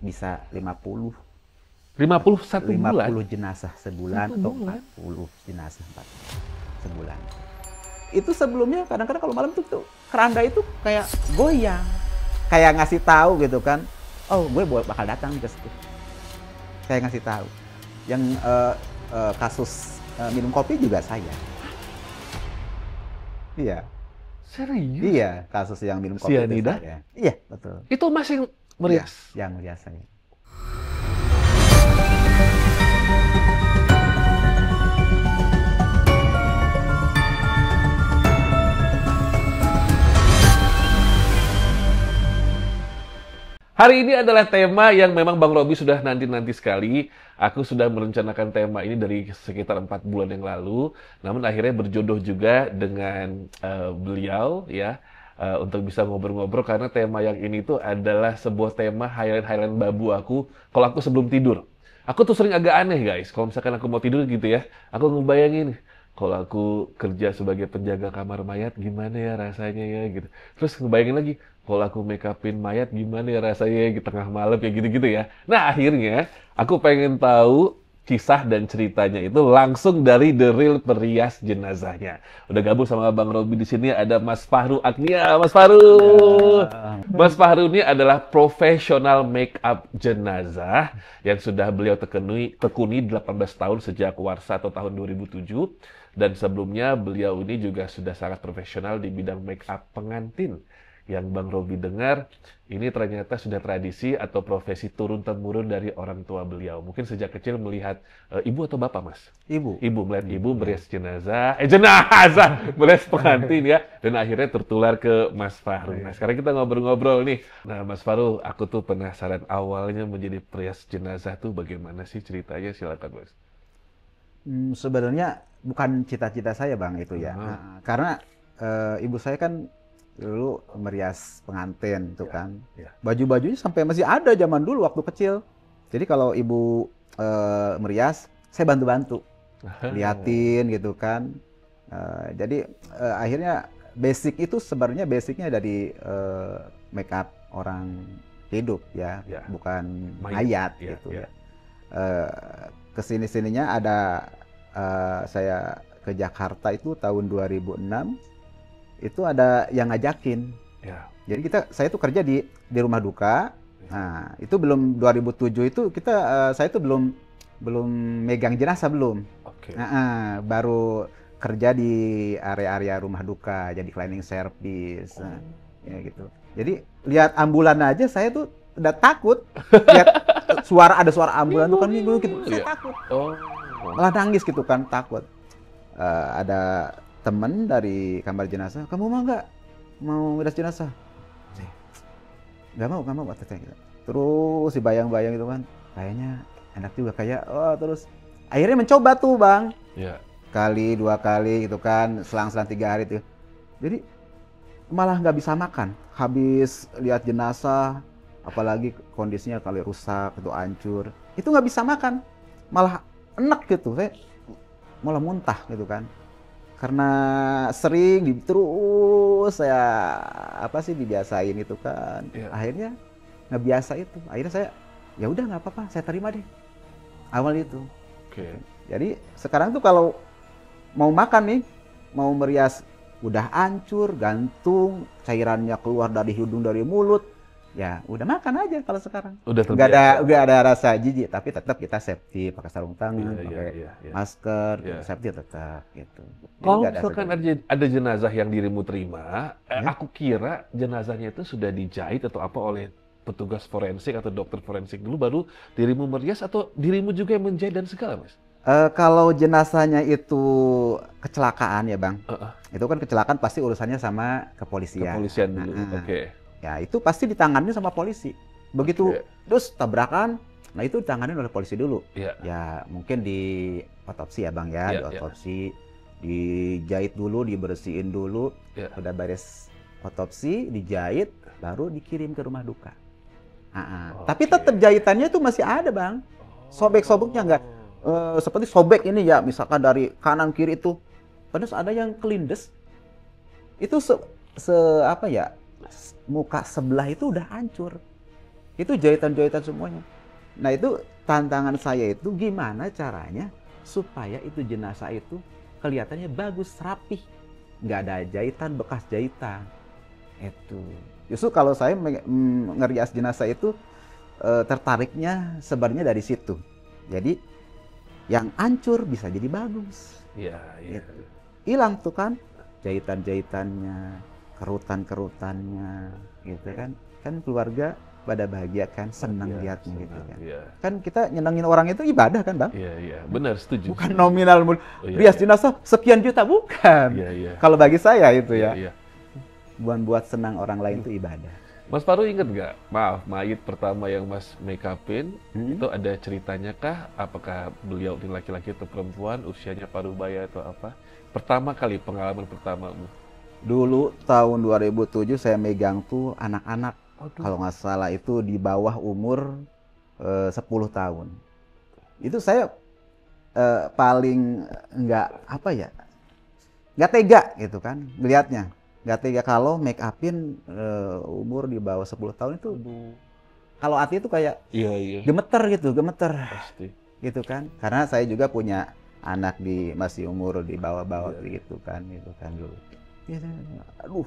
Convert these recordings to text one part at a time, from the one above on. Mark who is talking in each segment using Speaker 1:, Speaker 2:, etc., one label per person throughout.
Speaker 1: bisa
Speaker 2: 51 bulan?
Speaker 1: 50 jenazah sebulan
Speaker 2: Satu
Speaker 1: atau
Speaker 2: bulan?
Speaker 1: 40 jenazah sebulan. Itu sebelumnya kadang-kadang kalau malam tuh keranda itu kayak goyang, kayak ngasih tahu gitu kan, oh gue bakal datang ke situ, kayak ngasih tahu. Yang kasus minum kopi juga saya. Iya,
Speaker 2: Serius?
Speaker 1: iya, kasus yang minum kopi itu
Speaker 2: Sianida?
Speaker 1: saya. Iya, betul.
Speaker 2: Itu masih
Speaker 1: Iya,
Speaker 2: merias?
Speaker 1: yang biasanya.
Speaker 2: Hari ini adalah tema yang memang Bang Robi sudah nanti-nanti sekali. Aku sudah merencanakan tema ini dari sekitar 4 bulan yang lalu. Namun akhirnya berjodoh juga dengan beliau ya. Untuk bisa ngobrol-ngobrol karena tema yang ini tuh adalah sebuah tema highlight-highlight babu aku kalau aku sebelum tidur. Aku tuh sering agak aneh guys, kalau misalkan aku mau tidur gitu ya, aku ngebayangin kalau aku kerja sebagai penjaga kamar mayat gimana ya rasanya ya gitu. Terus ngebayangin lagi, kalau aku make upin mayat gimana ya rasanya di tengah malam kayak gitu-gitu ya. Nah akhirnya aku pengen tahu kisah dan ceritanya itu langsung dari The Real Perias Jenazahnya. Udah gabung sama Bang Robi di sini ada Mas Fahru Agnia. Mas Fahru.
Speaker 1: Ya.
Speaker 2: Mas Fahru ini adalah profesional make up jenazah yang sudah beliau tekuni 18 tahun sejak Warsa atau tahun 2007. Dan sebelumnya beliau ini juga sudah sangat profesional di bidang make up pengantin. Yang Bang Robi dengar, ini ternyata sudah tradisi atau profesi turun-temurun dari orang tua beliau. Mungkin sejak kecil melihat ibu atau bapak, Mas?
Speaker 1: Ibu.
Speaker 2: Ibu, melihat ibu merias jenazah, merias pengantin ya. Dan akhirnya tertular ke Mas Fahru. Nah, sekarang kita ngobrol-ngobrol nih. Nah, Mas Fahru, aku tuh penasaran awalnya menjadi perias jenazah tuh bagaimana sih ceritanya? Silakan, Mas.
Speaker 1: Sebenarnya bukan cita-cita saya Bang itu ya. Karena ibu saya kan dulu merias pengantin tuh kan.
Speaker 2: Ya.
Speaker 1: Baju-bajunya sampai masih ada zaman dulu waktu kecil. Jadi kalau ibu merias, saya bantu-bantu. Liatin gitu kan. Jadi akhirnya sebenarnya basicnya dari make up orang hidup ya,
Speaker 2: Ya.
Speaker 1: bukan
Speaker 2: Mayat,
Speaker 1: mayat
Speaker 2: ya,
Speaker 1: gitu
Speaker 2: ya.
Speaker 1: ya. Kesini-sininya ada saya ke Jakarta itu tahun 2006, itu ada yang ngajakin.
Speaker 2: Ya.
Speaker 1: Jadi saya tuh kerja di rumah duka. Nah, itu belum 2007 itu saya tuh belum megang jenazah belum.
Speaker 2: Oke.
Speaker 1: Baru kerja di area-area rumah duka, jadi cleaning service. Ya gitu. Jadi lihat ambulan aja saya tuh udah takut. Lihat ada suara ambulan tuh kan gitu, saya takut. Malah nangis gitu kan, takut. Ada temen dari kamar jenazah, kamu mau nggak mau merias jenazah? Nggak mau katanya gitu. Terus dibayang-bayang gitu kan, kayaknya enak juga terus akhirnya mencoba tuh Bang.
Speaker 2: Ya.
Speaker 1: Kali 2 kali gitu kan, selang-selang 3 hari tuh. Jadi malah nggak bisa makan, habis lihat jenazah, apalagi kondisinya kali rusak atau hancur, itu nggak bisa makan, malah enak gitu, saya malah muntah gitu kan. Karena sering terus saya dibiasain itu kan.
Speaker 2: Ya.
Speaker 1: Akhirnya nggak biasa itu. Akhirnya saya ya udah nggak apa-apa, saya terima deh. Awal itu.
Speaker 2: Oke.
Speaker 1: Jadi sekarang tuh kalau mau makan nih, mau merias udah hancur, gantung, cairannya keluar dari hidung dari mulut, ya udah makan aja kalau sekarang.
Speaker 2: Udah terbiasa.
Speaker 1: Nggak ada rasa jijik, tapi tetap kita safety, pakai sarung tangan,
Speaker 2: Iya,
Speaker 1: pakai
Speaker 2: iya.
Speaker 1: masker,
Speaker 2: Iya.
Speaker 1: safety tetap gitu. Jadi
Speaker 2: Kalau
Speaker 1: nggak ada
Speaker 2: misalkan
Speaker 1: rasa
Speaker 2: ada jenazah yang dirimu terima,
Speaker 1: Ya.
Speaker 2: aku kira jenazahnya itu sudah dijahit atau apa oleh petugas forensik atau dokter forensik dulu baru dirimu merias atau dirimu juga yang menjahit dan segala, Mas?
Speaker 1: Kalau jenazahnya itu kecelakaan ya Bang,
Speaker 2: Heeh.
Speaker 1: itu kan kecelakaan pasti urusannya sama kepolisian.
Speaker 2: Kepolisian dulu. Oke.
Speaker 1: Ya itu pasti ditangani sama polisi. Begitu
Speaker 2: Oke.
Speaker 1: terus tabrakan, nah itu ditangani oleh polisi dulu.
Speaker 2: Iya.
Speaker 1: Ya mungkin di otopsi ya Bang ya,
Speaker 2: Iya,
Speaker 1: di otopsi, dijahit dulu, dibersihin dulu,
Speaker 2: Iya.
Speaker 1: udah beres otopsi, dijahit, baru dikirim ke rumah duka. Tapi
Speaker 2: Oke.
Speaker 1: tetap jahitannya itu masih ada Bang. Sobek-sobeknya enggak seperti sobek ini ya, misalkan dari kanan kiri itu. Terus ada yang kelindes. Itu muka sebelah itu udah hancur. Itu jahitan-jahitan semuanya. Nah itu tantangan saya itu gimana caranya supaya itu jenazah itu kelihatannya bagus, rapih. Nggak ada jahitan, bekas jahitan. Itu. Justru kalau saya ngerias jenazah itu tertariknya sebenarnya dari situ. Jadi yang hancur bisa jadi bagus.
Speaker 2: Iya, iya.
Speaker 1: Gitu. Hilang tuh kan jahitan-jahitannya, kerutan-kerutannya, gitu kan. Kan keluarga pada bahagia kan, senang lihatnya gitu kan.
Speaker 2: Iya.
Speaker 1: Kan kita nyenengin orang itu ibadah kan, Bang?
Speaker 2: Iya, iya. Benar, setuju.
Speaker 1: Bukan nominal
Speaker 2: iya,
Speaker 1: rias jenazah sekian juta, bukan.
Speaker 2: Iya, iya.
Speaker 1: Kalau bagi saya itu
Speaker 2: Iya,
Speaker 1: ya.
Speaker 2: iya.
Speaker 1: Buat senang orang lain itu ibadah.
Speaker 2: Mas Faru inget nggak? Maaf, mayit pertama yang Mas make upin itu ada ceritanya kah? Apakah beliau ini laki-laki atau perempuan? Usianya parubaya atau apa? Pertama kali pengalaman pertamamu.
Speaker 1: Dulu tahun 2007 saya megang tuh anak-anak.
Speaker 2: Aduh.
Speaker 1: Kalau nggak salah itu di bawah umur 10 tahun. Itu saya paling nggak apa ya, nggak tega gitu kan melihatnya. Nggak tega kalau make upin umur di bawah 10 tahun itu. Kalau hati itu kayak
Speaker 2: Iya.
Speaker 1: gemeter gitu, gemeter.
Speaker 2: Pasti.
Speaker 1: Gitu kan. Karena saya juga punya anak masih umur di bawah-bawah gitu kan dulu. Ya, aduh,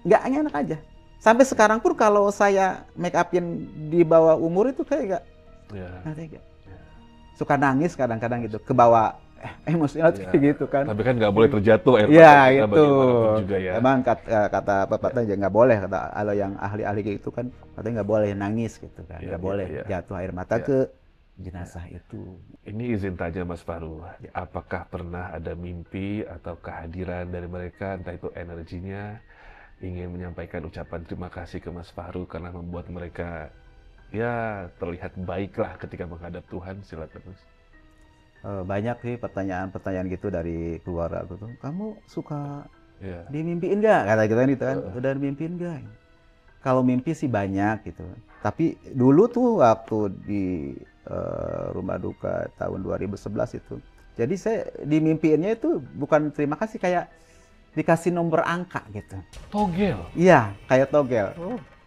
Speaker 1: nggak enak aja. Sampai sekarang pun kalau saya make upin di bawah umur itu kayak nggak tega. Suka nangis kadang-kadang gitu, ke bawah emosional kayak gitu kan.
Speaker 2: Tapi kan nggak boleh terjatuh air mata
Speaker 1: Iya
Speaker 2: kita
Speaker 1: itu.
Speaker 2: bagaimanapun juga ya.
Speaker 1: Emang kata pepatah nggak boleh, kata kalau yang ahli-ahli gitu kan katanya nggak boleh nangis gitu kan, nggak boleh jatuh air mata ke jenazah itu.
Speaker 2: Ini izin tanya Mas Faru, apakah pernah ada mimpi atau kehadiran dari mereka, entah itu energinya, ingin menyampaikan ucapan terima kasih ke Mas Faru karena membuat mereka ya terlihat baiklah ketika menghadap Tuhan? Silakan Mas.
Speaker 1: Banyak sih pertanyaan-pertanyaan gitu dari keluarga aku tuh. Kamu suka dimimpiin nggak? Kata gitu kan. Udah dimimpiin nggak? Kalau mimpi sih banyak gitu. Tapi dulu tuh waktu di rumah duka tahun 2011 itu. Jadi saya dimimpiinnya itu bukan terima kasih, kayak dikasih nomor angka gitu.
Speaker 2: Togel?
Speaker 1: Iya, kayak togel.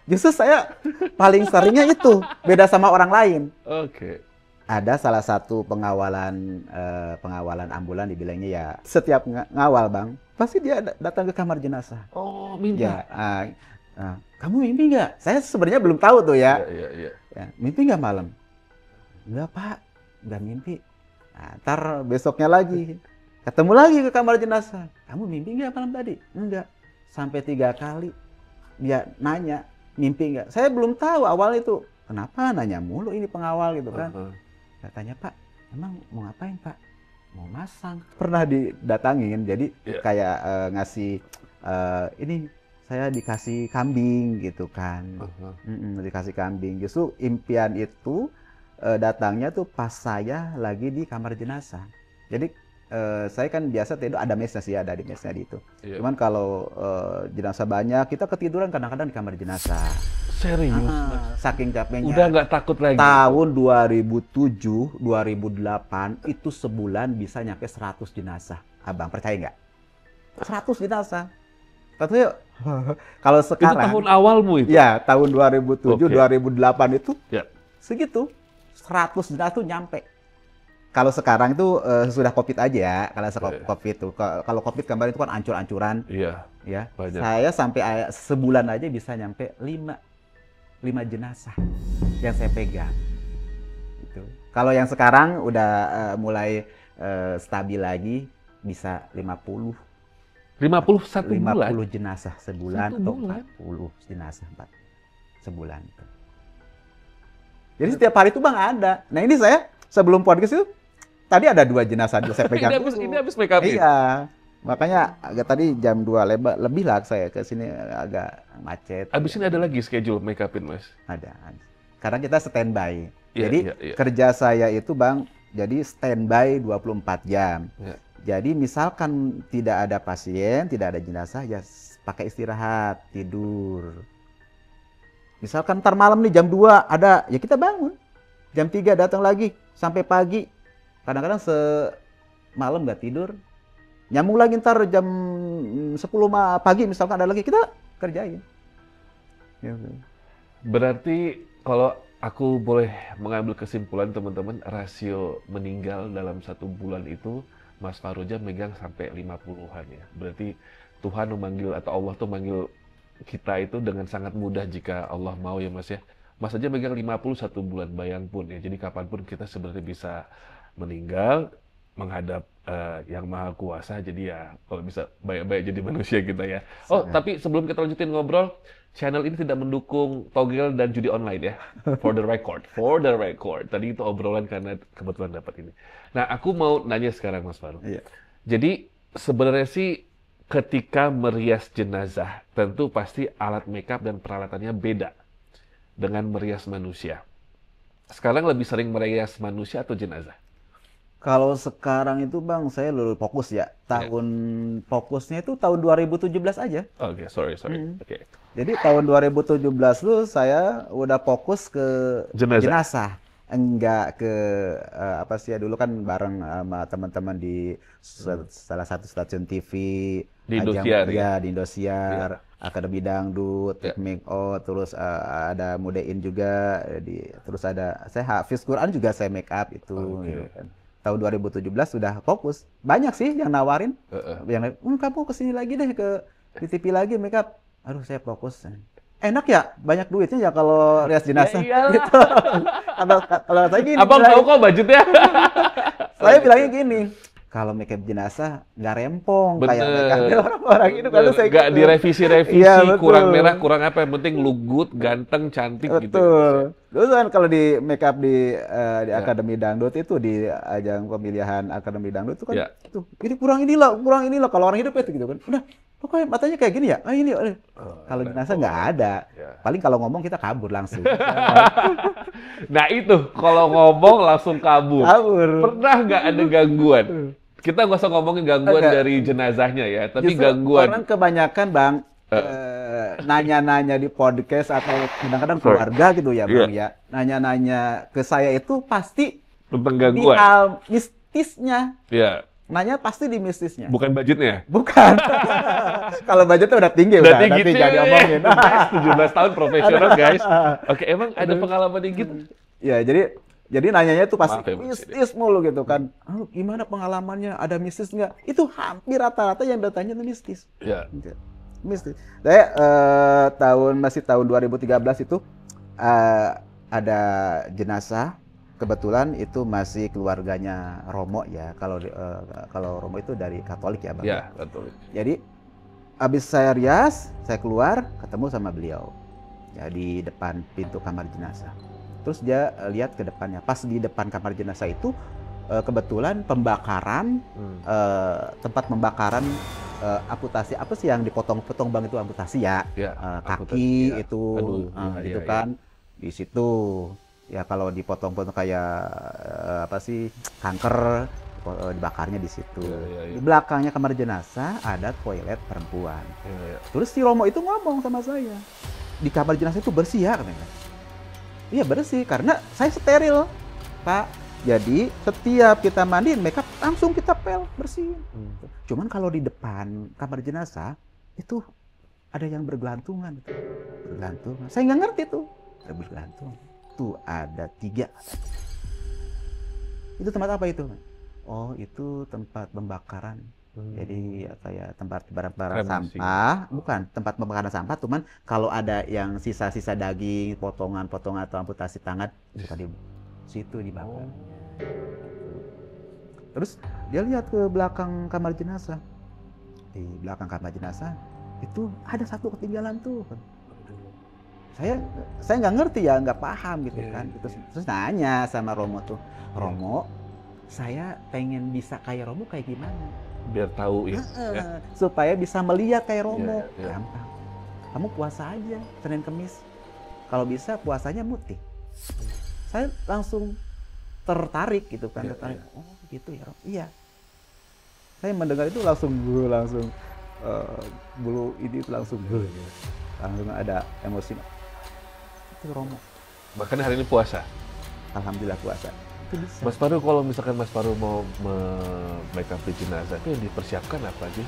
Speaker 1: Justru saya paling seringnya itu, beda sama orang lain.
Speaker 2: Oke.
Speaker 1: Ada salah satu pengawalan ambulan dibilangnya ya setiap ngawal Bang, pasti dia datang ke kamar jenazah.
Speaker 2: Oh, minta.
Speaker 1: Ya, kamu mimpi nggak? Saya sebenarnya belum tahu tuh ya.
Speaker 2: Iya.
Speaker 1: Ya, mimpi nggak malam? Enggak Pak, nggak mimpi. Nah, ntar besoknya lagi, ketemu lagi ke kamar jenazah. Kamu mimpi nggak malam tadi? Enggak. Sampai 3 kali dia nanya, mimpi nggak? Saya belum tahu awal itu. Kenapa nanya mulu ini pengawal gitu kan? Katanya, Pak, emang mau ngapain Pak? Mau masang. Pernah didatangin, jadi kayak ngasih, ini saya dikasih kambing gitu kan. Dikasih kambing. Justru impian itu datangnya tuh pas saya lagi di kamar jenazah. Jadi saya kan biasa tidur, ada mesnya sih, ada di mesnya di itu. Cuman kalau jenazah banyak, kita ketiduran kadang-kadang di kamar jenazah.
Speaker 2: Serius, Mas?
Speaker 1: Saking capeknya.
Speaker 2: Udah nggak takut lagi?
Speaker 1: Tahun 2007, 2008, itu sebulan bisa nyampe 100 jenazah. Abang, percaya nggak? 100 jenazah. Katanya, kalau sekarang...
Speaker 2: Itu tahun awalmu itu?
Speaker 1: Ya, tahun 2007, 2008 itu segitu. 100 jenazah tuh nyampe. Kalau sekarang itu sudah COVID aja ya. Kalau COVID itu, kalau COVID kemarin itu kan ancur-ancuran.
Speaker 2: Iya.
Speaker 1: Ya.
Speaker 2: Banyak.
Speaker 1: Saya sampai sebulan aja bisa nyampe 5 jenazah yang saya pegang. Gitu. Kalau yang sekarang udah mulai stabil lagi, bisa 50
Speaker 2: satu bulan?
Speaker 1: 50 jenazah sebulan
Speaker 2: Satu
Speaker 1: atau
Speaker 2: bulan?
Speaker 1: 40 jenazah sebulan. Jadi setiap hari itu Bang ada. Nah ini saya sebelum podcast itu tadi ada 2 jenazah saya pegang.
Speaker 2: Ini habis make up.
Speaker 1: Iya. Makanya agak tadi jam 2 lebih lah saya ke sini, agak macet.
Speaker 2: Abis ini ada lagi schedule make upin, Mas?
Speaker 1: Ada. Karena kita standby.
Speaker 2: Iya,
Speaker 1: Jadi
Speaker 2: iya.
Speaker 1: kerja saya itu Bang, jadi standby 24 jam.
Speaker 2: Iya.
Speaker 1: Jadi misalkan tidak ada pasien, tidak ada jenazah, ya pakai istirahat, tidur. Misalkan ntar malam nih jam 2 ada, ya kita bangun. Jam 3 datang lagi, sampai pagi. Kadang-kadang semalam nggak tidur. Nyambung lagi ntar jam 10 pagi misalkan ada lagi, kita kerjain.
Speaker 2: Berarti kalau aku boleh mengambil kesimpulan teman-teman, rasio meninggal dalam 1 bulan itu Mas Faroja megang sampai 50-an ya. Berarti Tuhan memanggil atau Allah tuh manggil kita itu dengan sangat mudah jika Allah mau ya Mas ya. Mas aja megang 51 bulan, bayang pun ya. Jadi kapanpun kita sebenarnya bisa meninggal menghadap yang Maha Kuasa. Jadi ya kalau bisa baik-baik jadi manusia kita ya. Oh, tapi sebelum kita lanjutin ngobrol, channel ini tidak mendukung togel dan judi online ya. For the record, for the record. Tadi itu obrolan karena kebetulan dapat ini. Nah, aku mau nanya sekarang Mas Faru.
Speaker 1: Iya.
Speaker 2: Jadi sebenarnya sih ketika merias jenazah, tentu pasti alat makeup dan peralatannya beda dengan merias manusia. Sekarang lebih sering merias manusia atau jenazah?
Speaker 1: Kalau sekarang itu Bang, saya lebih fokus ya. Fokusnya itu tahun 2017 aja.
Speaker 2: Oke, sorry. Oke.
Speaker 1: Jadi tahun 2017 tuh saya udah fokus ke jenazah. Enggak ke apa sih ya, dulu kan bareng sama teman-teman di salah satu stasiun TV
Speaker 2: Di Indosiar ya?
Speaker 1: di Indosiar, Akademi Dangdut, Make Out, terus ada Mudein juga, terus ada saya Hafiz Quran juga saya make up itu. Gitu kan. Tahun 2017 sudah fokus. Banyak sih yang nawarin. Yang kamu kesini lagi deh di TV lagi make up. Aduh, saya fokus. Enak ya, banyak duitnya ya kalau rias jenazah.
Speaker 2: Ya
Speaker 1: gitu. Kalau saya gini.
Speaker 2: Abang tahu kok budgetnya.
Speaker 1: Saya bilangnya gini. Kalau make up jenazah nggak rempong kayak make up orang-orang itu kan saya
Speaker 2: nggak
Speaker 1: gitu.
Speaker 2: direvisi-revisi,
Speaker 1: Iya,
Speaker 2: kurang merah, kurang apa, yang penting lu good, ganteng, cantik gitu.
Speaker 1: Betul. Terus kan kalau di make up di Akademi Dangdut itu di ajang pemilihan Akademi Dangdut itu kan itu ini kurang inilah kalau orang hidup itu gitu kan. Udah, pokoknya matanya kayak gini ya. Ah ini. Kalau jenazah nggak ada. Paling kalau ngomong kita kabur langsung.
Speaker 2: Nah itu kalau ngomong langsung kabur. Pernah nggak ada gangguan? Kita nggak usah ngomongin gangguan dari jenazahnya ya, tapi
Speaker 1: justru
Speaker 2: gangguan.
Speaker 1: Orang kebanyakan Bang nanya-nanya di podcast atau kadang-kadang keluarga gitu ya Bang ya. Nanya-nanya ke saya itu pasti
Speaker 2: tentang gangguan.
Speaker 1: Di hal mistisnya.
Speaker 2: Iya.
Speaker 1: Nanya pasti di mistisnya.
Speaker 2: Bukan budgetnya?
Speaker 1: Bukan. Kalau budgetnya udah tinggi,
Speaker 2: udah tinggi,
Speaker 1: jangan diomongin.
Speaker 2: 17 tahun profesional guys. Oke, emang ada pengalaman yang gitu?
Speaker 1: Ya, jadi nanyanya tuh pasti mistis mulu gitu kan. Oh, gimana pengalamannya? Ada mistis nggak? Itu hampir rata-rata yang bertanya itu mistis.
Speaker 2: Iya.
Speaker 1: Mistis. Saya masih tahun 2013 itu ada jenazah. Kebetulan itu masih keluarganya Romo ya. Kalau Romo itu dari Katolik ya Bang.
Speaker 2: Iya, Katolik.
Speaker 1: Jadi habis saya rias, saya keluar ketemu sama beliau. Ya di depan pintu kamar jenazah. Terus dia lihat ke depannya. Pas di depan kamar jenazah itu kebetulan pembakaran tempat pembakaran amputasi apa sih yang dipotong-potong Bang itu amputasi ya. Kaki itu itu kan di situ. Ya kalau dipotong-potong kayak apa sih kanker dibakarnya di situ. Di belakangnya kamar jenazah ada toilet perempuan. Terus si Romo itu ngomong sama saya, di kamar jenazah itu bersih ya katanya. Iya bersih karena saya steril Pak. Jadi setiap kita mandiin makeup langsung kita pel bersihin. Cuman kalau di depan kamar jenazah itu ada yang bergelantungan. Bergelantungan. Saya nggak ngerti tuh. Bergelantungan. Tuh ada 3. Itu tempat apa itu? Oh itu tempat pembakaran. Jadi kayak tempat barang-barang sampah, bukan tempat pembakaran sampah, cuman kalau ada yang sisa-sisa daging, potongan-potongan atau amputasi tangan, suka di situ dibakar. Terus dia lihat ke belakang kamar jenazah. Di belakang kamar jenazah itu ada satu ketinggalan tuh. Saya nggak ngerti ya, nggak paham gitu kan. Terus nanya sama Romo tuh, Romo, saya pengen bisa kayak Romo kayak gimana?
Speaker 2: Biar tahu ya.
Speaker 1: Supaya bisa melihat kayak Romo. Gampang. Kamu puasa aja Senin Kemis. Kalau bisa puasanya mutih. Saya langsung tertarik gitu kan. Oh gitu ya Romo. Iya. Saya mendengar itu langsung bulu ini langsung ada emosi. Itu Romo.
Speaker 2: Bahkan hari ini puasa.
Speaker 1: Alhamdulillah puasa. Itu bisa.
Speaker 2: Mas Faru, kalau misalkan Mas Faru mau make up jenazah itu yang dipersiapkan apa aja?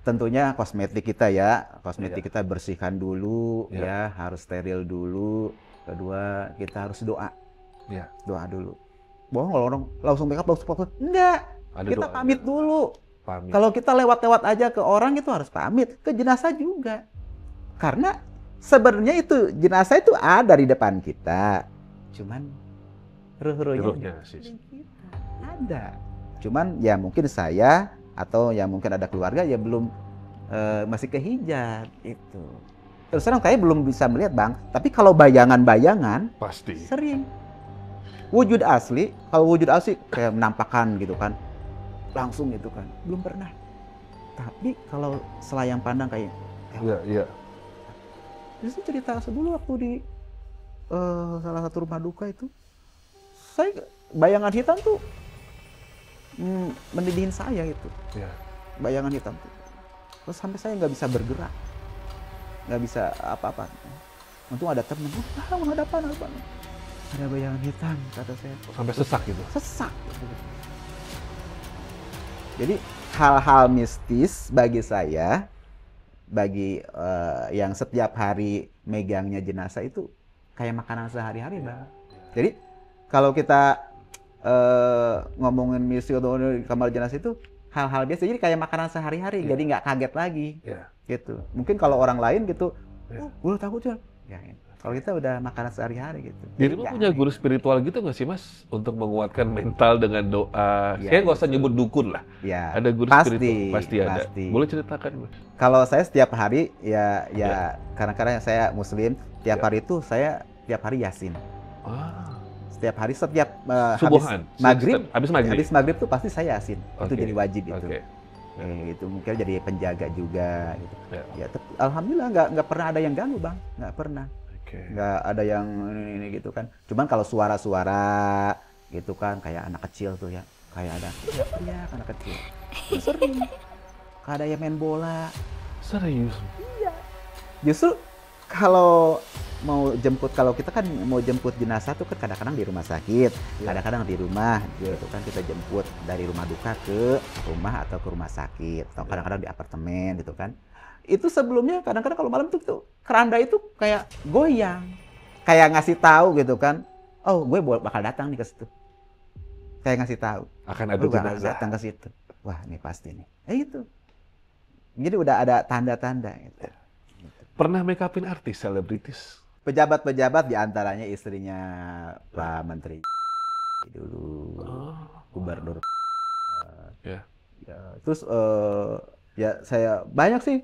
Speaker 1: tentunya kosmetik kita ya, kosmetik
Speaker 2: Iya.
Speaker 1: kita bersihkan dulu
Speaker 2: Iya.
Speaker 1: ya, harus steril dulu. Kedua, kita harus doa,
Speaker 2: Iya.
Speaker 1: doa dulu. Bohong kalau orang langsung make up langsung foto. Enggak,
Speaker 2: Ada
Speaker 1: kita
Speaker 2: doanya.
Speaker 1: pamit dulu.
Speaker 2: Pamit.
Speaker 1: Kalau kita lewat-lewat aja ke orang itu harus pamit, ke jenazah juga. Karena sebenarnya itu jenazah itu ada di depan kita. Cuman ruh-ruhnya
Speaker 2: Ruhnya
Speaker 1: di
Speaker 2: sih.
Speaker 1: sekeliling kita. Ada. Cuman ya mungkin saya atau ya mungkin ada keluarga ya belum masih kehijat itu. Terus terang saya belum bisa melihat, Bang. Tapi kalau bayangan-bayangan
Speaker 2: Pasti.
Speaker 1: sering. Wujud asli, kalau wujud asli kayak menampakkan gitu kan. Langsung gitu kan. Belum pernah. Tapi kalau selayang pandang kayak
Speaker 2: Iya, iya.
Speaker 1: justru cerita dulu waktu di salah satu rumah duka itu, saya bayangan hitam tuh mendidihin saya itu.
Speaker 2: Iya.
Speaker 1: Bayangan hitam tuh. Terus sampai saya nggak bisa bergerak, nggak bisa apa-apa. Untung ada temen, ada apa? Ada bayangan hitam, kata saya.
Speaker 2: Sampai sesak gitu.
Speaker 1: Sesak. Jadi hal-hal mistis bagi saya, bagi yang setiap hari megangnya jenazah itu kayak makanan sehari-hari, Bang. Jadi kalau kita ngomongin mistis atau di kamar jenazah itu hal-hal biasa, jadi kayak makanan sehari-hari, jadi nggak kaget lagi, gitu. Mungkin kalau orang lain gitu, gue takut ya. Kalau kita udah makanan sehari-hari gitu.
Speaker 2: Jadi lu punya guru spiritual gitu nggak sih, Mas? Untuk menguatkan mental dengan doa. Saya nggak usah nyebut dukun lah.
Speaker 1: Ya,
Speaker 2: ada guru
Speaker 1: pasti,
Speaker 2: spiritual, pasti ada.
Speaker 1: Pasti.
Speaker 2: Boleh ceritakan, Mas?
Speaker 1: Kalau saya setiap hari, karena saya Muslim, tiap hari itu saya tiap hari Yasin. Setiap hari,
Speaker 2: Subuhan,
Speaker 1: habis maghrib tuh pasti saya Yasin. Itu jadi wajib itu. Itu mungkin jadi penjaga juga. Gitu. Ya, alhamdulillah nggak pernah ada yang ganggu, Bang, nggak pernah. Nggak ada yang ini gitu kan. Cuman kalau suara-suara gitu kan, kayak anak kecil tuh ya, kayak ada teriak anak kecil. Itu sering. Kayak ada yang main bola.
Speaker 2: Serius?
Speaker 1: Iya. Justru kalau kalau kita kan mau jemput jenazah tuh kan kadang-kadang di rumah sakit, kadang-kadang di rumah gitu kan, kita jemput dari rumah duka ke rumah atau ke rumah sakit, atau kadang-kadang di apartemen gitu kan. Itu sebelumnya kadang-kadang kalau malam tuh keranda itu kayak goyang, kayak ngasih tahu gitu kan, oh gue bakal datang nih ke situ, kayak ngasih tahu
Speaker 2: akan ada jenazah
Speaker 1: datang ke situ. Wah ini pasti nih, itu. Jadi udah ada tanda-tanda gitu.
Speaker 2: Pernah make upin artis, selebritis?
Speaker 1: Pejabat-pejabat diantaranya istrinya Pak Menteri dulu, gubernur. Ya, terus ya saya banyak sih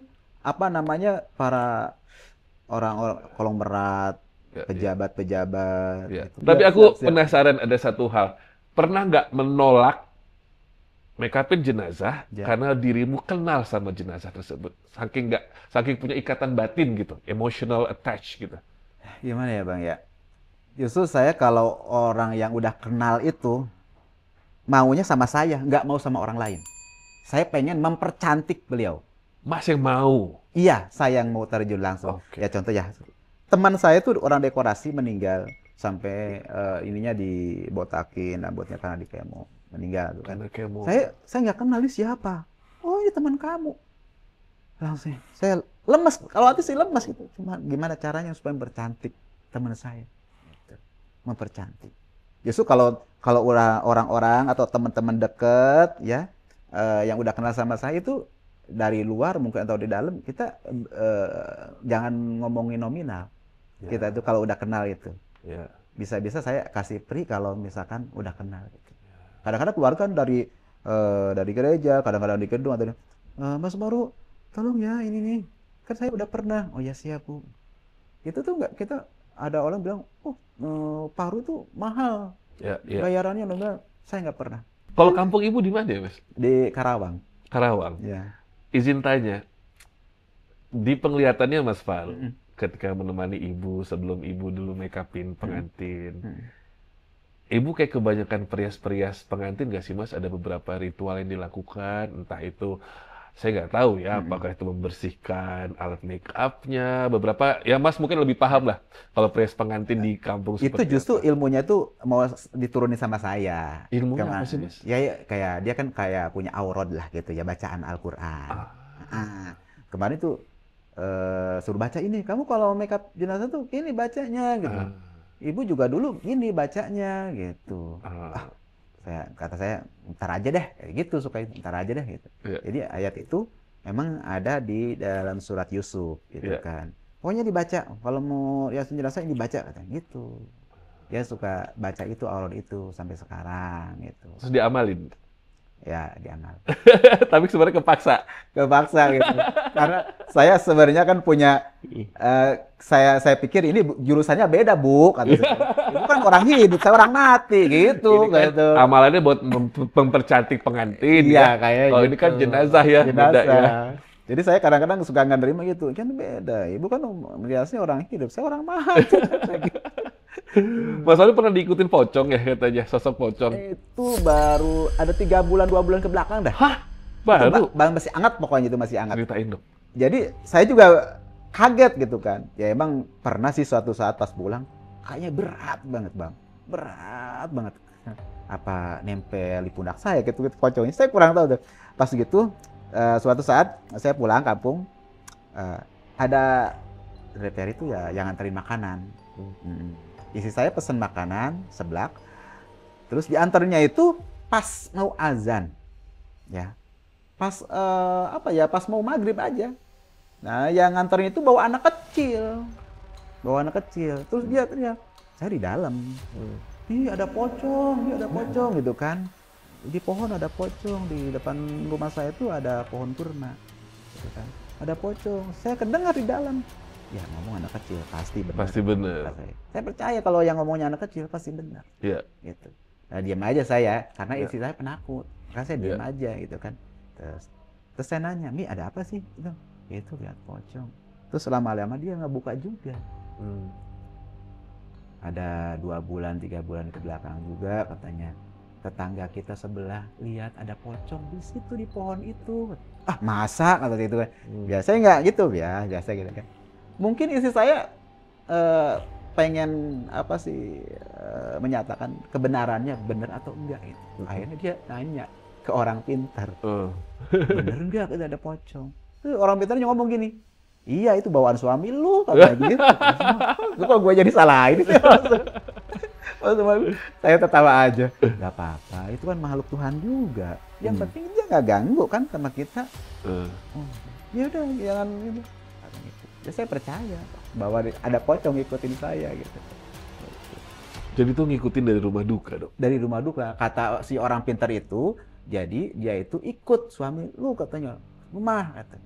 Speaker 1: para orang-orang konglomerat, pejabat-pejabat. Gitu.
Speaker 2: Tapi aku penasaran ada satu hal. Pernah nggak menolak make upin jenazah karena dirimu kenal sama jenazah tersebut? Saking punya ikatan batin gitu, emotional attach gitu.
Speaker 1: Gimana ya, Bang ya? Justru saya kalau orang yang udah kenal itu maunya sama saya, nggak mau sama orang lain. Saya pengen mempercantik beliau.
Speaker 2: Mas yang mau?
Speaker 1: Iya, saya yang mau terjun langsung. Ya contoh ya, teman saya tuh orang dekorasi meninggal sampai ininya dibotakin rambutnya karena di kemo, meninggal tuh kan. Saya nggak kenal dia siapa. Oh ini teman kamu. Langsung saya lemes, kalau hati sih lemes gitu. Cuma gimana caranya supaya mempercantik teman saya, gitu. Mempercantik. Justru kalau orang-orang atau teman-teman deket ya yang udah kenal sama saya itu dari luar mungkin atau di dalam, kita jangan ngomongin nominal. Kita itu kalau udah kenal itu. Bisa-bisa saya kasih free kalau misalkan udah kenal gitu. Kadang-kadang keluar kan dari gereja, kadang-kadang di gedung atau Mas Maru, tolong ya ini nih. Kan saya udah pernah. Oh ya siap, Bu. Itu tuh nggak, kita ada orang bilang, paru itu mahal. Bayarannya enggak, saya nggak pernah.
Speaker 2: Kalau kampung Ibu di mana ya, Mas?
Speaker 1: Di Karawang.
Speaker 2: Karawang.
Speaker 1: Ya.
Speaker 2: Izin tanya, di penglihatannya Mas Fal, ketika menemani Ibu sebelum Ibu dulu make upin pengantin, Ibu kayak kebanyakan perias-perias pengantin nggak sih, Mas? Ada beberapa ritual yang dilakukan, entah itu saya nggak tahu ya, apakah itu membersihkan alat make up-nya, beberapa ya Mas mungkin lebih paham lah kalau perias pengantin di kampung
Speaker 1: itu justru apa. Ilmunya itu mau diturunin sama saya.
Speaker 2: Ilmunya apa sih, Mas?
Speaker 1: Ya kayak dia kan kayak punya aurod lah gitu ya, bacaan Al-Qur'an. Nah, kemarin tuh suruh baca ini. Kamu kalau makeup jenazah tuh ini bacanya gitu.
Speaker 2: Ah,
Speaker 1: Ibu juga dulu gini bacanya gitu.
Speaker 2: ah,
Speaker 1: Kata saya ntar aja deh, kayak gitu suka ntar aja deh gitu.
Speaker 2: iya,
Speaker 1: Jadi ayat itu memang ada di dalam surat Yusuf gitu
Speaker 2: iya.
Speaker 1: kan. Pokoknya dibaca. Kalau mau Yasin jenazah ini dibaca katanya gitu. Dia suka baca itu awal itu sampai sekarang gitu.
Speaker 2: Terus diamalin.
Speaker 1: Ya diamal.
Speaker 2: Tapi sebenarnya kepaksa.
Speaker 1: Kepaksa gitu. Karena saya sebenarnya kan punya saya pikir ini jurusannya beda, Bu, kata saya. Ibu kan orang hidup, saya orang mati gitu,
Speaker 2: Ini kan
Speaker 1: gitu.
Speaker 2: amalannya buat mempercantik pengantin
Speaker 1: Iya,
Speaker 2: ya.
Speaker 1: kayak
Speaker 2: Kalau
Speaker 1: gitu.
Speaker 2: ini kan jenazah ya, beda ya.
Speaker 1: Jenazah. Jadi saya kadang-kadang suka nggak nerima gitu. Kan beda. Ibu kan biasanya orang hidup, saya orang mati.
Speaker 2: Mas Wali pernah diikutin pocong ya katanya, sosok pocong.
Speaker 1: Itu baru ada 3 bulan, 2 bulan ke belakang dah.
Speaker 2: Hah?
Speaker 1: Itu
Speaker 2: Baru?
Speaker 1: masih hangat pokoknya itu masih hangat.
Speaker 2: Ceritain dong.
Speaker 1: Jadi saya juga kaget gitu kan. Ya emang pernah sih suatu saat pas pulang, kayaknya berat banget bang. Berat banget. Apa nempel di pundak saya gitu, pocongnya. Saya kurang tahu tuh. Pas gitu, suatu saat saya pulang kampung, ada driver itu ya yang nganterin makanan. Isi saya pesen makanan seblak, terus diantarnya itu pas mau azan, ya. Pas pas mau maghrib aja. Nah, yang nganterin itu bawa anak kecil. Terus dia teriak, saya di dalam. Ih, ada pocong gitu kan. Di pohon ada pocong, di depan rumah saya itu ada pohon kurma. Gitu kan. Ada pocong. Saya kedengar di dalam. Ya, ngomong anak kecil pasti benar.
Speaker 2: Pasti benar.
Speaker 1: Saya percaya kalau yang ngomongnya anak kecil pasti benar.
Speaker 2: Iya.
Speaker 1: Gitu. Nah, diam aja saya karena istri saya penakut. Maka saya diam aja gitu kan. Terus saya nanya, Mi ada apa sih? Itu lihat pocong. Terus lama-lama dia nggak buka juga. Ada 2 bulan, 3 bulan ke belakang juga katanya. Tetangga kita sebelah lihat ada pocong di situ di pohon itu. Ah masa kata itu kan. Biasanya nggak gitu ya, biasa gitu kan. Mungkin istri saya pengen menyatakan kebenarannya benar atau enggak gitu. Akhirnya dia nanya ke orang pintar. Bener enggak ada pocong? Orang pintarnya ngomong gini, iya itu bawaan suami lu katanya gitu. Lu kok gue jadi salahin? Saya tertawa aja. Gak apa-apa, itu kan makhluk Tuhan juga. Yang penting dia nggak ganggu kan sama kita. Ya udah jangan gitu. Ya saya percaya bahwa ada pocong ngikutin saya gitu.
Speaker 2: Jadi tuh ngikutin dari rumah duka dong.
Speaker 1: Dari rumah duka, kata si orang pintar itu, jadi dia itu ikut suami lu katanya rumah kata.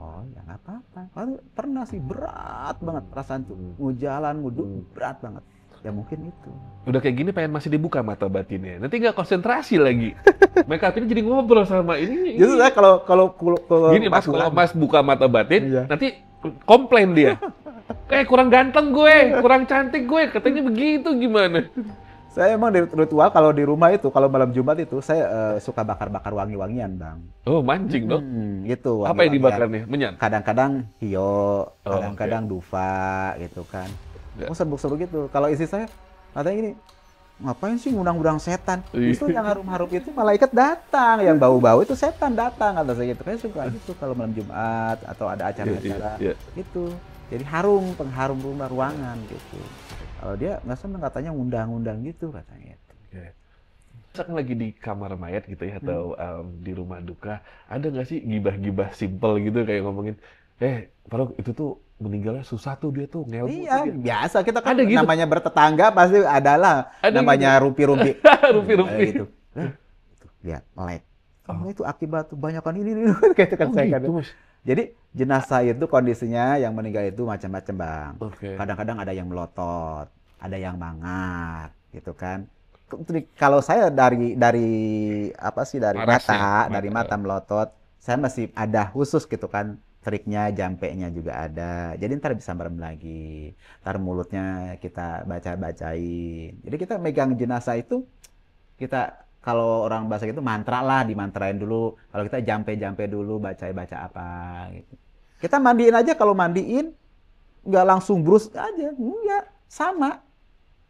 Speaker 1: Oh ya nggak apa-apa. Lalu pernah sih berat banget perasaan tuh. Mau jalan, mau duduk berat banget. Ya mungkin itu.
Speaker 2: Udah kayak gini pengen masih dibuka mata batinnya. Nanti nggak konsentrasi lagi. Make up ini jadi ngobrol sama ini.
Speaker 1: Justru saya kalau
Speaker 2: gini Mas, kalau Mas buka mata batin,
Speaker 1: iya.
Speaker 2: nanti komplain dia. Kurang ganteng gue, kurang cantik gue, katanya begitu gimana?
Speaker 1: Saya emang dari ritual kalau di rumah itu, kalau malam Jumat itu saya suka bakar-bakar wangi-wangian, Bang.
Speaker 2: Oh, mancing dong.
Speaker 1: Gitu.
Speaker 2: Apa yang dibakar nih? Menyan?
Speaker 1: Kadang-kadang hio, kadang-kadang dufa gitu kan. Oh, serbuk-serbuk gitu. Kalau istri saya katanya gini, ngapain sih ngundang-ngundang setan? Itu yang harum-harum itu malaikat datang, yang bau-bau itu setan datang kata saya gitu. Saya suka gitu kalau malam Jumat atau ada acara-acara gitu. Jadi pengharum rumah ruangan gitu. Kalau dia nggak seneng katanya ngundang-ngundang gitu katanya.
Speaker 2: Misalkan lagi di kamar mayat gitu ya atau di rumah duka, ada nggak sih gibah-gibah simple gitu kayak ngomongin, Faruk itu tuh meninggalnya susah tuh dia tuh ngelmu.
Speaker 1: Iya, biasa kita kan
Speaker 2: gitu.
Speaker 1: namanya bertetangga pasti adalah namanya
Speaker 2: gitu.
Speaker 1: rumpi-rumpi.
Speaker 2: Rumpi-rumpi.
Speaker 1: Gitu. Lihat melek. Itu akibat kebanyakan ini gitu kan saya kan. Jadi jenazah itu kondisinya yang meninggal itu macam-macam, Bang. Kadang-kadang ada yang melotot, ada yang mangap, gitu kan. Kalau saya dari mata melotot, saya masih ada khusus gitu kan. Triknya, jampeknya juga ada. Jadi ntar bisa merem lagi. Ntar mulutnya kita baca-bacain. Jadi kita megang jenazah itu, kalau orang bahasa gitu mantra lah, dimantrain dulu. Kalau kita jampe dulu, baca apa gitu. Kita mandiin aja, kalau mandiin nggak langsung brus aja, enggak, sama.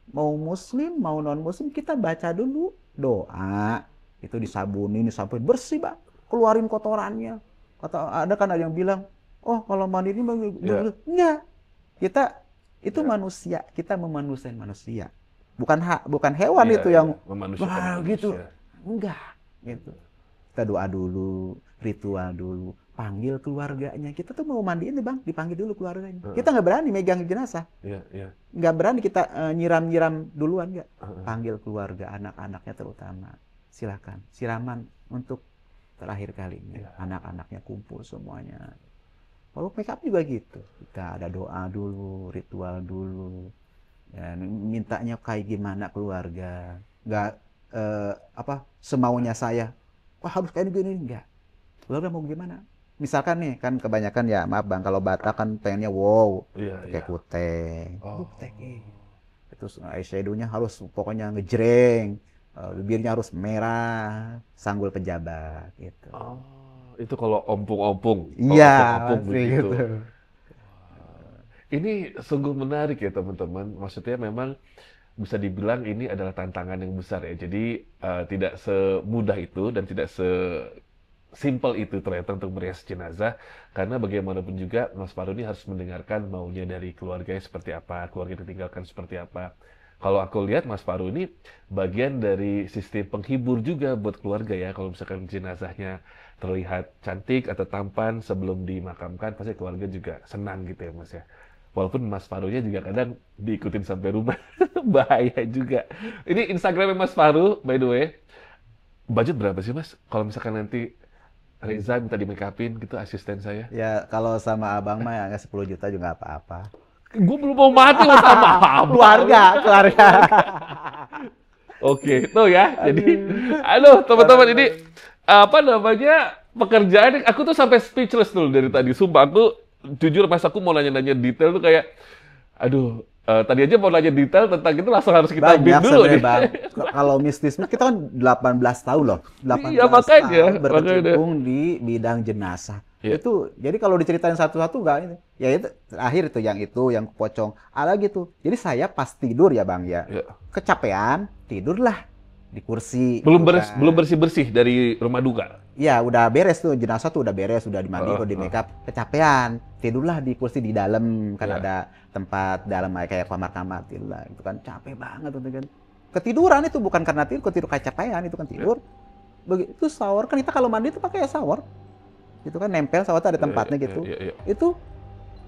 Speaker 1: Mau muslim, mau non muslim, kita baca dulu doa. Itu disabunin, disapuin bersih, Bang. Keluarin kotorannya. Atau ada kan ada yang bilang, oh kalau mandi ini
Speaker 2: Ya.
Speaker 1: enggak. Kita itu
Speaker 2: Ya.
Speaker 1: manusia, kita memanusiakan manusia. Bukan hewan
Speaker 2: Iya,
Speaker 1: itu
Speaker 2: iya.
Speaker 1: yang
Speaker 2: Memanusiakan
Speaker 1: wah gitu.
Speaker 2: manusia.
Speaker 1: Enggak, gitu. Kita doa dulu, ritual dulu, panggil keluarganya. Kita tuh mau mandiin tuh Bang, dipanggil dulu keluarganya. Kita nggak berani megang jenazah.
Speaker 2: Iya, iya.
Speaker 1: Nggak berani kita nyiram-nyiram duluan, nggak.
Speaker 2: Heeh.
Speaker 1: Panggil keluarga, anak-anaknya terutama. Silakan, siraman untuk terakhir kalinya.
Speaker 2: Iya.
Speaker 1: Anak-anaknya kumpul semuanya. Kalau make up juga gitu. Kita ada doa dulu, ritual dulu. Ya, mintanya kayak gimana keluarga. Nggak semaunya saya. Wah harus kayak gini, enggak. Keluarga mau gimana? Misalkan nih, kan kebanyakan ya, maaf Bang, kalau Batak kan pengennya wow,
Speaker 2: Iya,
Speaker 1: pakai
Speaker 2: iya.
Speaker 1: kuteng.
Speaker 2: Oh.
Speaker 1: Kuteng. Terus eyeshadow-nya harus pokoknya ngejreng, bibirnya harus merah, sanggul pejabat gitu.
Speaker 2: Oh, itu kalau ompung-ompung. Kalau
Speaker 1: Iya,
Speaker 2: ompung-ompung
Speaker 1: pasti
Speaker 2: begitu.
Speaker 1: gitu.
Speaker 2: Ini sungguh menarik ya teman-teman. Maksudnya memang bisa dibilang ini adalah tantangan yang besar ya. Jadi tidak semudah itu dan tidak sesimpel itu ternyata untuk merias jenazah. Karena bagaimanapun juga Mas Faru ini harus mendengarkan maunya dari keluarganya seperti apa, keluarga yang ditinggalkan seperti apa. Kalau aku lihat Mas Faru ini bagian dari sistem penghibur juga buat keluarga ya. Kalau misalkan jenazahnya terlihat cantik atau tampan sebelum dimakamkan, pasti keluarga juga senang gitu ya Mas ya. Walaupun Mas Farunya juga kadang diikutin sampai rumah. Bahaya juga. Ini Instagramnya Mas Faru, by the way. Budget berapa sih Mas? Kalau misalkan nanti Reza minta di make upin gitu asisten saya.
Speaker 1: Ya kalau sama abang mah ya 10 juta juga nggak apa-apa.
Speaker 2: Gue belum mau mati loh sama abang.
Speaker 1: Keluarga.
Speaker 2: Oke, itu ya. Jadi, aduh teman-teman ini apa namanya pekerjaan. Aku tuh sampai speechless dulu dari tadi. Sumpah aku jujur pas aku mau nanya-nanya detail tuh kayak, aduh. Tadi aja mau nanya detail tentang itu langsung harus kita
Speaker 1: Banyak
Speaker 2: bid dulu
Speaker 1: sebenarnya
Speaker 2: nih.
Speaker 1: Bang. Kalau mistis kita kan 18 tahun loh. 18
Speaker 2: Iya makanya,
Speaker 1: tahun berkecimpung di bidang jenazah.
Speaker 2: Iya.
Speaker 1: Itu jadi kalau diceritain satu-satu enggak ini. Ya itu terakhir itu yang pocong. Ada gitu. Jadi saya pas tidur ya Bang ya.
Speaker 2: Iya.
Speaker 1: Kecapean, tidurlah di kursi.
Speaker 2: Belum
Speaker 1: gitu kan.
Speaker 2: belum bersih-bersih dari rumah duka.
Speaker 1: Ya udah beres tuh, jenazah tuh udah beres, udah dimandi, udah di
Speaker 2: Heeh,
Speaker 1: make up, kecapean, tidurlah di kursi di dalam, kan
Speaker 2: Ya.
Speaker 1: ada tempat dalam kayak kamar-kamar, tidurlah, itu kan capek banget tuh kan. Ketiduran itu bukan karena tidur kecapean, itu kan tidur. Begitu shower kan kita kalau mandi itu pakai shower, gitu kan nempel shower tuh ada tempatnya gitu.
Speaker 2: Iya.
Speaker 1: Itu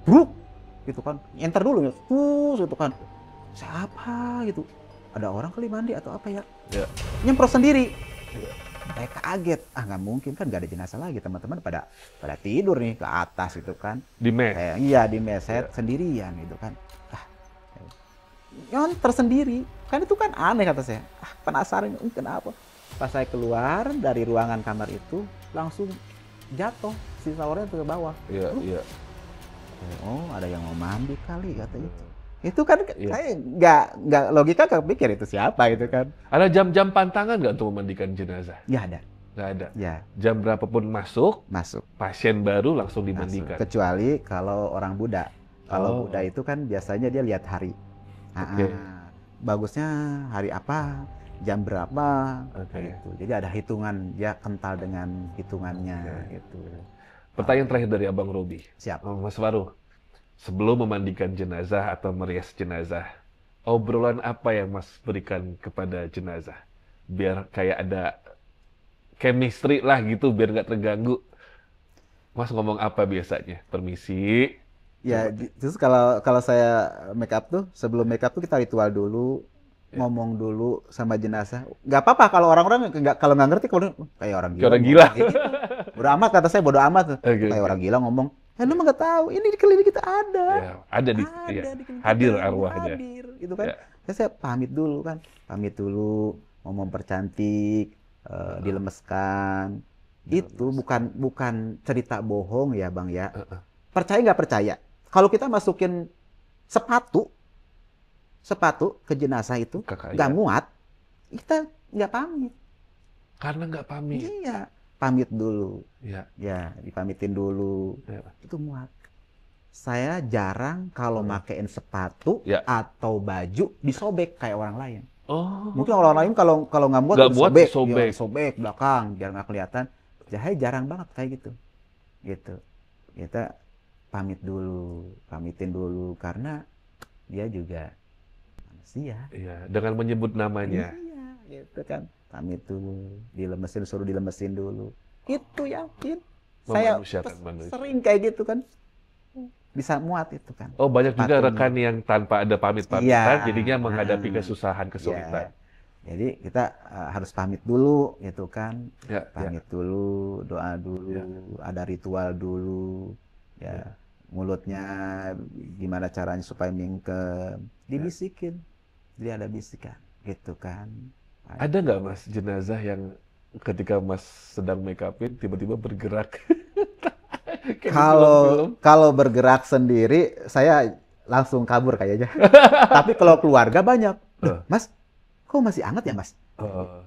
Speaker 1: bruk, gitu kan, enter dulu ya, terus itu kan, siapa gitu, ada orang kali mandi atau apa ya?
Speaker 2: Ya.
Speaker 1: Nyemprot sendiri. Saya kaget, nggak mungkin kan nggak ada jenazah lagi, teman-teman pada tidur nih ke atas gitu kan.
Speaker 2: Di mes.
Speaker 1: Iya di meset sendirian gitu kan. Nyonter sendiri, kan itu kan aneh kata saya. Penasaran, kenapa? Pas saya keluar dari ruangan kamar itu, langsung jatuh si showernya ke bawah.
Speaker 2: Iya.
Speaker 1: Oh ada yang mau mandi kali kata itu. Itu kan
Speaker 2: Iya.
Speaker 1: saya nggak logika kepikir itu siapa gitu kan.
Speaker 2: Ada jam-jam pantangan nggak untuk memandikan jenazah?
Speaker 1: Nggak ada.
Speaker 2: Nggak ada.
Speaker 1: Ya
Speaker 2: Jam berapapun masuk,
Speaker 1: masuk.
Speaker 2: pasien baru langsung
Speaker 1: Masuk.
Speaker 2: dimandikan.
Speaker 1: Kecuali kalau orang Buddha. Kalau Buddha itu kan biasanya dia lihat hari.
Speaker 2: Oke.
Speaker 1: Bagusnya hari apa, jam berapa,
Speaker 2: Oke.
Speaker 1: gitu. Jadi ada hitungan, dia kental dengan hitungannya gitu.
Speaker 2: Pertanyaan terakhir dari Abang Robi.
Speaker 1: Siap.
Speaker 2: Mas Faru, sebelum memandikan jenazah atau merias jenazah, obrolan apa yang Mas berikan kepada jenazah? Biar kayak ada chemistry lah gitu, biar nggak terganggu. Mas ngomong apa biasanya? Permisi.
Speaker 1: Ya, terus kalau saya make up tuh, sebelum make up tuh kita ritual dulu, ngomong dulu sama jenazah. Nggak apa-apa kalau orang-orang kalau nggak ngerti, kalau kayak orang gila.
Speaker 2: Kayak orang gila.
Speaker 1: Gitu. Bodo amat kata saya, bodo amat.
Speaker 2: Oke,
Speaker 1: Kayak
Speaker 2: oke.
Speaker 1: orang gila ngomong, lu mah nggak tahu, ini di keliling kita ada.
Speaker 2: Ya, ada di
Speaker 1: Ada
Speaker 2: ya,
Speaker 1: di keliling
Speaker 2: hadir
Speaker 1: kita,
Speaker 2: arwahnya.
Speaker 1: hadir, gitu kan.
Speaker 2: Ya.
Speaker 1: Saya pamit dulu kan, mau mempercantik, dilemeskan. Itu bukan cerita bohong ya Bang ya. Percaya nggak percaya? Kalau kita masukin sepatu ke jenazah itu
Speaker 2: Kakak,
Speaker 1: nggak
Speaker 2: ya.
Speaker 1: muat, kita nggak pamit.
Speaker 2: Karena nggak pamit.
Speaker 1: Iya, pamit dulu.
Speaker 2: Ya.
Speaker 1: Ya, dipamitin dulu.
Speaker 2: Ya.
Speaker 1: Itu muat. Saya jarang kalau makein sepatu
Speaker 2: Ya.
Speaker 1: atau baju disobek kayak orang lain.
Speaker 2: Oh.
Speaker 1: Mungkin orang lain kalau nggak muat
Speaker 2: Nggak muat, disobek.
Speaker 1: sobek belakang biar nggak kelihatan. Saya jarang banget kayak gitu. gitu. Kita pamitin dulu karena dia juga manusia.
Speaker 2: Iya, dengan menyebut namanya.
Speaker 1: Iya, gitu kan. Pamit dulu, suruh dilemesin dulu. Itu yakin. Saya
Speaker 2: Memanusiakan manusia.
Speaker 1: sering kayak gitu kan. Bisa muat itu kan.
Speaker 2: Oh, banyak juga
Speaker 1: Patunya.
Speaker 2: rekan yang tanpa ada pamit-pamitan,
Speaker 1: Iya.
Speaker 2: jadinya menghadapi kesusahan, kesulitan.
Speaker 1: Jadi kita harus pamit dulu gitu kan.
Speaker 2: Ya,
Speaker 1: Pamit dulu, doa dulu, ada ritual dulu. Ya, mulutnya gimana caranya supaya mingkem. Dibisikin. Jadi ada bisikan gitu kan.
Speaker 2: Ada nggak Mas jenazah yang ketika Mas sedang make upin tiba-tiba bergerak? Kayak di film-film.
Speaker 1: Kalau bergerak sendiri saya langsung kabur kayaknya. Tapi kalau keluarga banyak. Mas, kok masih hangat ya Mas?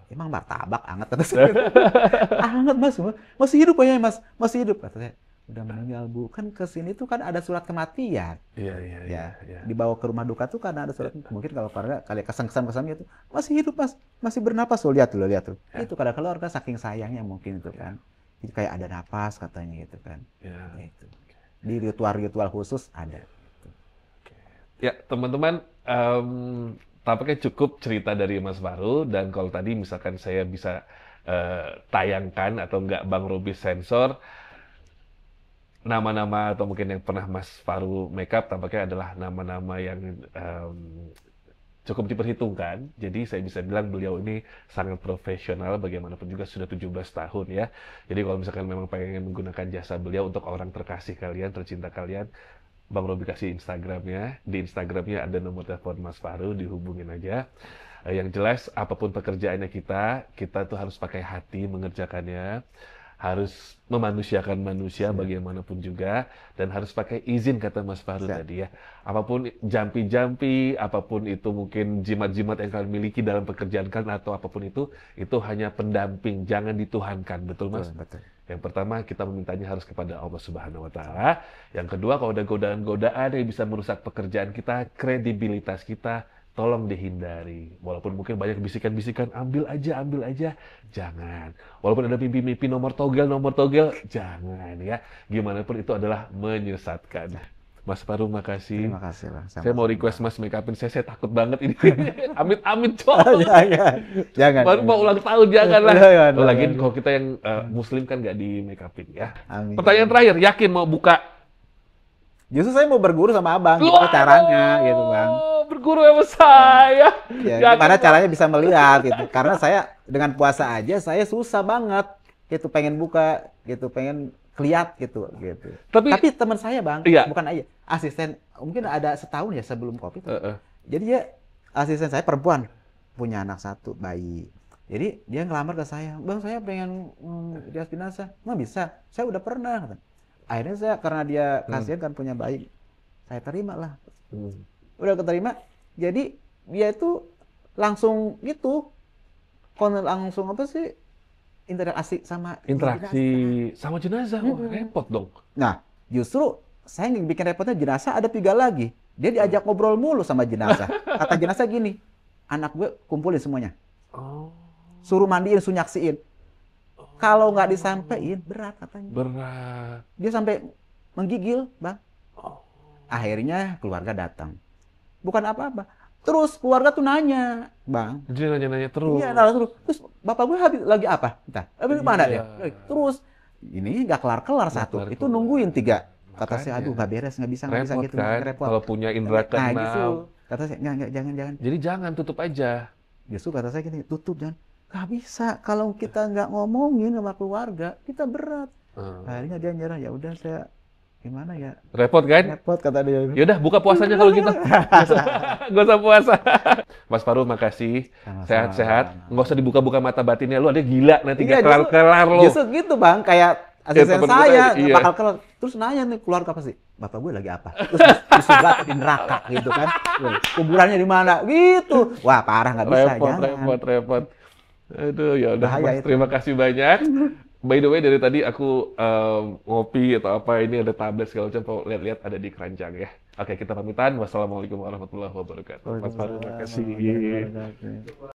Speaker 1: Emang martabak hangat kata saya. Hangat Mas, masih hidup ya Mas, masih hidup kata saya. Udah meninggal Bu, kan ke sini tuh kan ada surat kematian.
Speaker 2: Iya.
Speaker 1: Dibawa ke rumah duka tuh karena ada surat. Mungkin kalau keluarga kali kesan-kesan gitu, masih hidup Mas, masih bernapas tuh lihat tuh. Itu kadang keluarga saking sayangnya mungkin itu kan. Jadi kayak ada napas katanya gitu kan. Itu. Di ritual-ritual khusus ada.
Speaker 2: Ya, teman-teman, tampaknya cukup cerita dari Mas Faru, dan kalau tadi misalkan saya bisa tayangkan atau enggak Bang Robi sensor, nama-nama atau mungkin yang pernah Mas Faru make up tampaknya adalah nama-nama yang cukup diperhitungkan. Jadi saya bisa bilang beliau ini sangat profesional, bagaimanapun juga sudah 17 tahun ya. Jadi kalau misalkan memang pengen menggunakan jasa beliau untuk orang terkasih kalian, tercinta kalian, Bang Robi kasih Instagramnya. Di Instagramnya ada nomor telepon Mas Faru, dihubungin aja. Yang jelas apapun pekerjaannya kita tuh harus pakai hati mengerjakannya. Harus memanusiakan manusia bagaimanapun juga, dan harus pakai izin kata Mas Faru tadi ya. Apapun jampi-jampi, apapun itu mungkin jimat-jimat yang kalian miliki dalam pekerjaan kalian atau apapun itu hanya pendamping, jangan dituhankan, betul Mas?
Speaker 1: Betul.
Speaker 2: Yang pertama kita memintanya harus kepada Allah Subhanahu wa taala. Yang kedua, kalau ada godaan-godaan yang bisa merusak pekerjaan kita, kredibilitas kita, tolong dihindari. Walaupun mungkin banyak bisikan-bisikan, ambil aja, jangan. Walaupun ada mimpi-mimpi nomor togel, jangan ya. Gimana pun itu adalah menyesatkan. Mas Faru, makasih.
Speaker 1: Terima kasih lah.
Speaker 2: Saya mau request Mas make upin saya takut banget ini. Amit-amit coy.
Speaker 1: Jangan.
Speaker 2: Baru mau ulang tahun, janganlah. Lagi kalau kita yang muslim kan nggak di make upin ya.
Speaker 1: Amin.
Speaker 2: Pertanyaan terakhir, yakin mau buka?
Speaker 1: Justru saya mau berguru sama Abang, gimana caranya gitu Bang.
Speaker 2: Berguru sama saya.
Speaker 1: Ya, gimana caranya bisa melihat gitu. Karena saya dengan puasa aja saya susah banget gitu pengen buka gitu, pengen keliat gitu. Tapi teman saya Bang, bukan aja asisten, mungkin ada setahun ya sebelum Covid. Jadi dia asisten saya perempuan, punya anak 1 bayi. Jadi dia ngelamar ke saya, Bang saya pengen rias jenazah. Nggak bisa, saya udah pernah. Akhirnya saya karena dia kasihan kan punya bayi, saya terima lah. Udah keterima, jadi dia itu langsung gitu, langsung apa sih, interaksi sama
Speaker 2: jenazah. Wah, repot dong.
Speaker 1: Nah, justru saya yang bikin repotnya jenazah ada 3 lagi. Dia diajak ngobrol mulu sama jenazah. Kata jenazah gini, anak gue kumpulin semuanya. Suruh mandiin, suruh nyaksiin. Kalau nggak disampaikan, berat katanya.
Speaker 2: Berat.
Speaker 1: Dia sampai menggigil, Bang. Akhirnya keluarga datang. Bukan apa-apa. Terus keluarga tuh nanya, Bang.
Speaker 2: Jadi nanya-nanya terus.
Speaker 1: Iya, nanya terus. Terus bapak gue habis lagi apa? Entah. Habis mana dia? Terus ini nggak kelar-kelar satu. Itu nungguin 3. Kata saya, aduh nggak beres, nggak bisa gitu.
Speaker 2: Kan?
Speaker 1: Repot.
Speaker 2: Kalau punya indera keenam.
Speaker 1: Gitu. Kata saya, jangan.
Speaker 2: Jadi jangan, tutup aja.
Speaker 1: Justru kata saya gini, tutup jangan. Gak bisa, kalau kita nggak ngomongin sama keluarga, kita berat. Akhirnya dia nyerah, ya udah saya gimana ya?
Speaker 2: Repot kan?
Speaker 1: Repot kata dia.
Speaker 2: Yaudah, buka puasanya kalau gitu. Gak usah puasa. Mas Faru, makasih. Sehat-sehat. Nggak usah dibuka-buka mata batinnya. Lu ada gila nanti gak kelar-kelar lu.
Speaker 1: Justru gitu Bang, kayak asisten saya bakal kelar. Terus nanya nih keluarga apa sih? Bapak gue lagi apa? Terus di surga atau di neraka gitu kan? Kuburannya di mana? Gitu. Wah parah nggak bisa.
Speaker 2: Repot. Aduh, ya udah Mas, terima kasih banyak. By the way, dari tadi aku ngopi atau apa, ini ada tablet segala macam, lihat-lihat ada di keranjang ya. Oke, kita pamitan. Wassalamualaikum warahmatullahi wabarakatuh. Mas Faru, terima kasih.